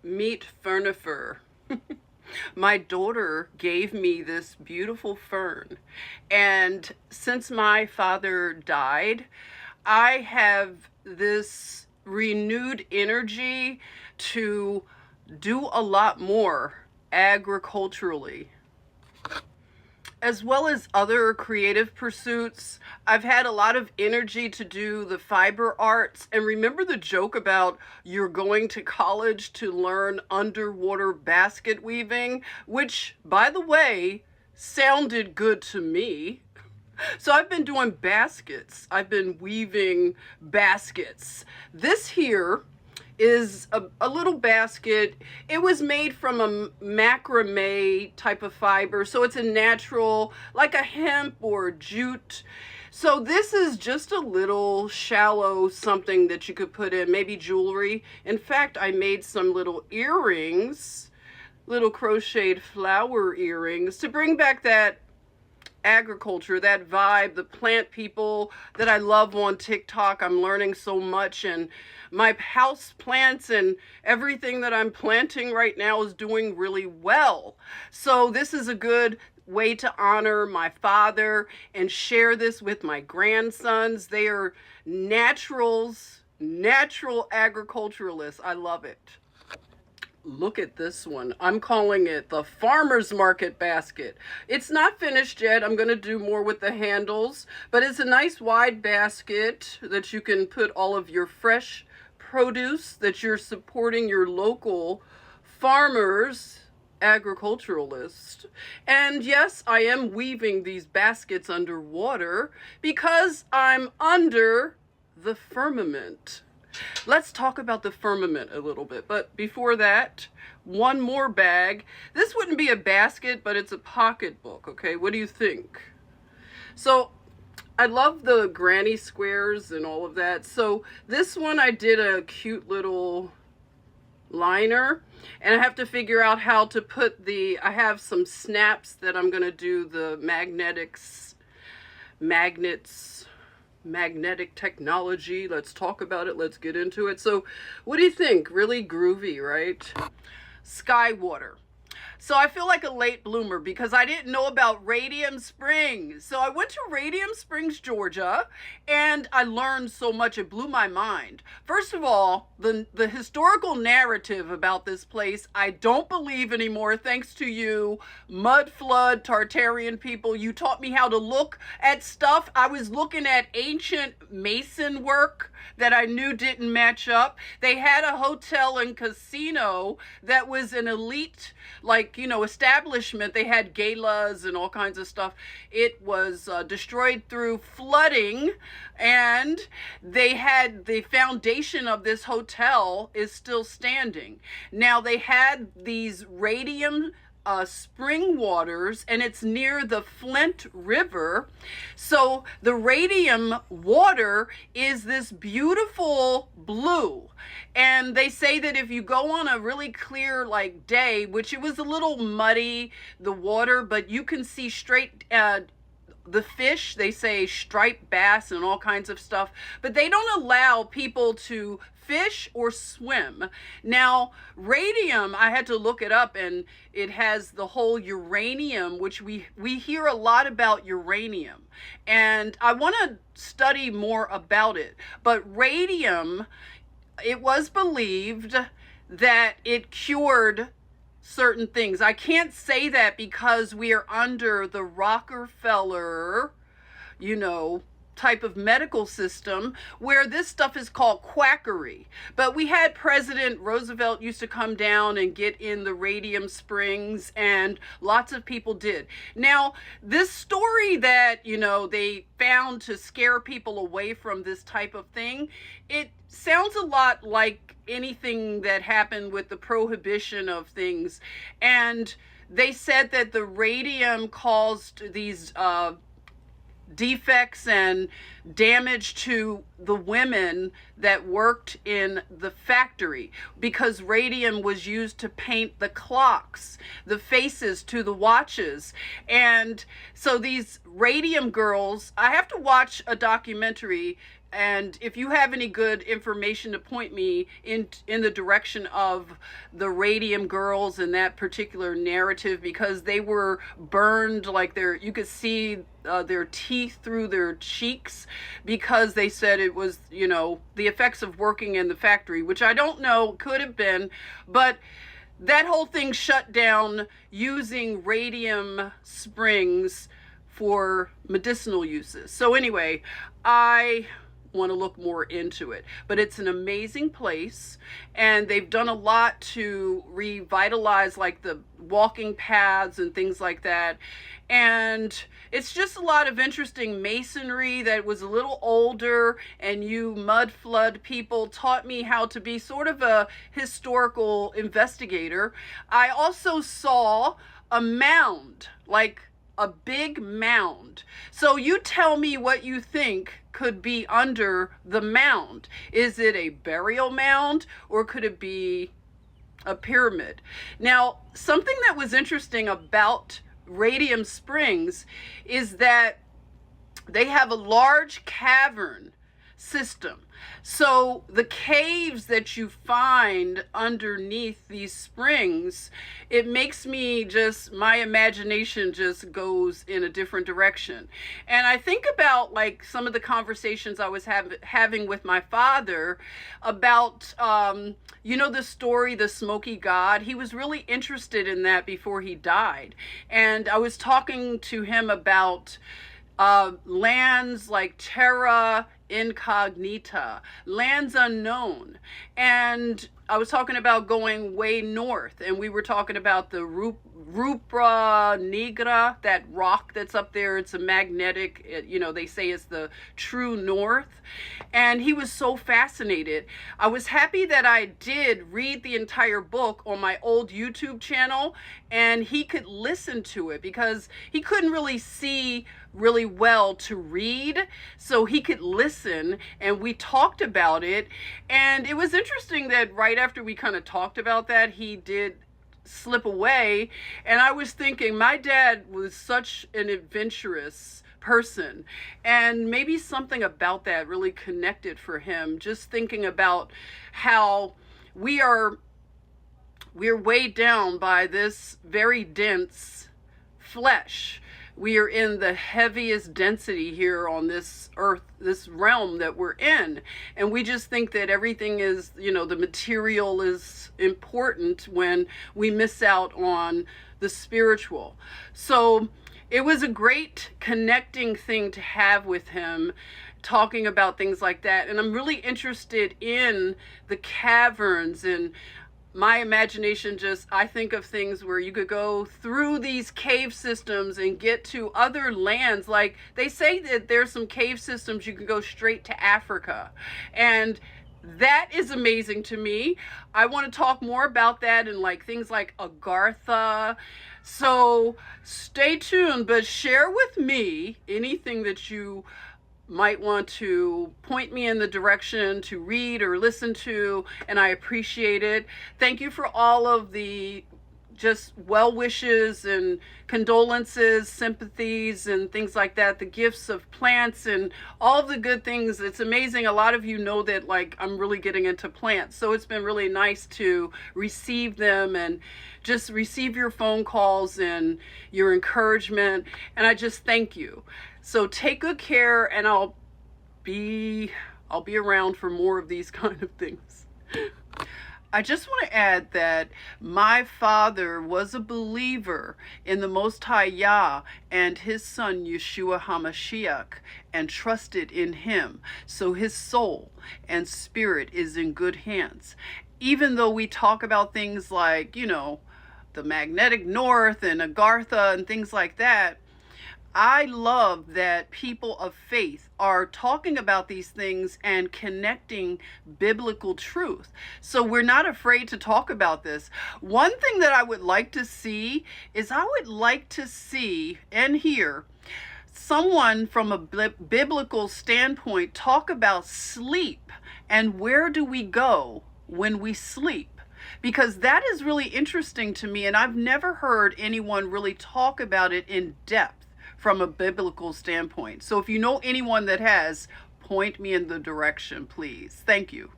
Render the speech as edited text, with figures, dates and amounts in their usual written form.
Meet Fernifer. My daughter gave me this beautiful fern, and since my father died, I have this renewed energy to do a lot more agriculturally, as well as other creative pursuits. I've had a lot of energy to do the fiber arts. And remember the joke about you're going to college to learn underwater basket weaving, which, by the way, sounded good to me. So I've been doing baskets. I've been weaving baskets. This here is a little basket. It was made from a macrame type of fiber, so it's a natural, like a hemp or jute. So this is just a little shallow something that you could put in, maybe jewelry. In fact, I made some little earrings, little crocheted flower earrings to bring back that agriculture, that vibe, the plant people that I love on TikTok. I'm learning so much, and my house plants and everything that I'm planting right now is doing really well. So this is a good way to honor my father and share this with my grandsons. They are naturals, natural agriculturalists. I love it. Look at this one. I'm calling it the farmer's market basket. It's not finished yet. I'm going to do more with the handles, but it's a nice wide basket that you can put all of your fresh produce, that you're supporting your local farmers, agriculturalist. And yes, I am weaving these baskets underwater because I'm under the firmament. Let's talk about the firmament a little bit. But before that, one more bag. This wouldn't be a basket, but it's a pocketbook, okay? What do you think? So I love the granny squares and all of that. So this one I did a cute little liner, and I have to figure out how to put I have some snaps that I'm going to do the magnetic technology. Let's talk about it. Let's get into it. So what do you think? Really groovy, right? Sky water. So I feel like a late bloomer because I didn't know about Radium Springs. So I went to Radium Springs, Georgia, and I learned so much. It blew my mind. First of all, the historical narrative about this place, I don't believe anymore, thanks to you, mud flood Tartarian people. You taught me how to look at stuff. I was looking at ancient mason work that I knew didn't match up. They had a hotel and casino that was an elite, establishment. They had galas and all kinds of stuff. It was destroyed through flooding, and they had the foundation of this hotel is still standing. Now they had these radium spring waters, and it's near the Flint River. So the radium water is this beautiful blue. And they say that if you go on a really clear day, which it was a little muddy, the water, but you can see straight the fish. They say striped bass and all kinds of stuff, but they don't allow people to fish or swim. Now, radium, I had to look it up, and it has the whole uranium, which we hear a lot about uranium, and I want to study more about it. But radium, it was believed that it cured certain things. I can't say that because we are under the Rockefeller, type of medical system where this stuff is called quackery. But we had President Roosevelt used to come down and get in the radium springs, and lots of people did. Now, this story that, they found to scare people away from this type of thing, it sounds a lot like anything that happened with the prohibition of things. And they said that the radium caused these defects and damage to the women that worked in the factory, because radium was used to paint the clocks, the faces to the watches. And so these radium girls, I have to watch a documentary And if you have any good information to point me in the direction of the Radium girls and that particular narrative, because they were burned, like you could see their teeth through their cheeks, because they said it was, the effects of working in the factory, which I don't know, could have been, but that whole thing shut down using radium springs for medicinal uses. So anyway, I want to look more into it, but it's an amazing place, and they've done a lot to revitalize like the walking paths and things like that. And it's just a lot of interesting masonry that was a little older, and you mud flood people taught me how to be sort of a historical investigator. I also saw a mound, like a big mound. So you tell me what you think could be under the mound. Is it a burial mound, or could it be a pyramid? Now, something that was interesting about Radium Springs is that they have a large cavern system. So the caves that you find underneath these springs, it makes me my imagination just goes in a different direction. And I think about like some of the conversations I was having with my father about, the story, The Smoky God. He was really interested in that before he died. And I was talking to him about lands like terra incognita, lands unknown. And I was talking about going way north, and we were talking about the Rupra Nigra, that rock that's up there. It's a magnetic, they say it's the true north. And he was so fascinated. I was happy that I did read the entire book on my old YouTube channel, and he could listen to it because he couldn't really see really well to read, so he could listen, and we talked about it. And it was interesting that right after we kind of talked about that, he did slip away. And I was thinking, my dad was such an adventurous person, and maybe something about that really connected for him, just thinking about how we're weighed down by this very dense flesh. We are in the heaviest density here on this earth, this realm that we're in. And we just think that everything is, the material is important, when we miss out on the spiritual. So it was a great connecting thing to have with him, talking about things like that. And I'm really interested in the caverns, and my imagination I think of things where you could go through these cave systems and get to other lands. Like they say that there's some cave systems you can go straight to Africa. And that is amazing to me. I want to talk more about that, and like things like Agartha. So stay tuned, but share with me anything that you might want to point me in the direction to read or listen to, and I appreciate it. Thank you for all of the just well wishes and condolences, sympathies, and things like that, the gifts of plants and all of the good things. It's amazing. A lot of you know that like I'm really getting into plants, so it's been really nice to receive them and just receive your phone calls and your encouragement, and I just thank you. So take good care, and I'll be around for more of these kind of things. I just want to add that my father was a believer in the Most High Yah and his son Yeshua HaMashiach, and trusted in him. So his soul and spirit is in good hands. Even though we talk about things like, the magnetic north and Agartha and things like that, I love that people of faith are talking about these things and connecting biblical truth. So we're not afraid to talk about this. One thing that I would like to see is and hear someone from a biblical standpoint talk about sleep and where do we go when we sleep. Because that is really interesting to me, and I've never heard anyone really talk about it in depth from a biblical standpoint. So if you know anyone that has, point me in the direction, please. Thank you.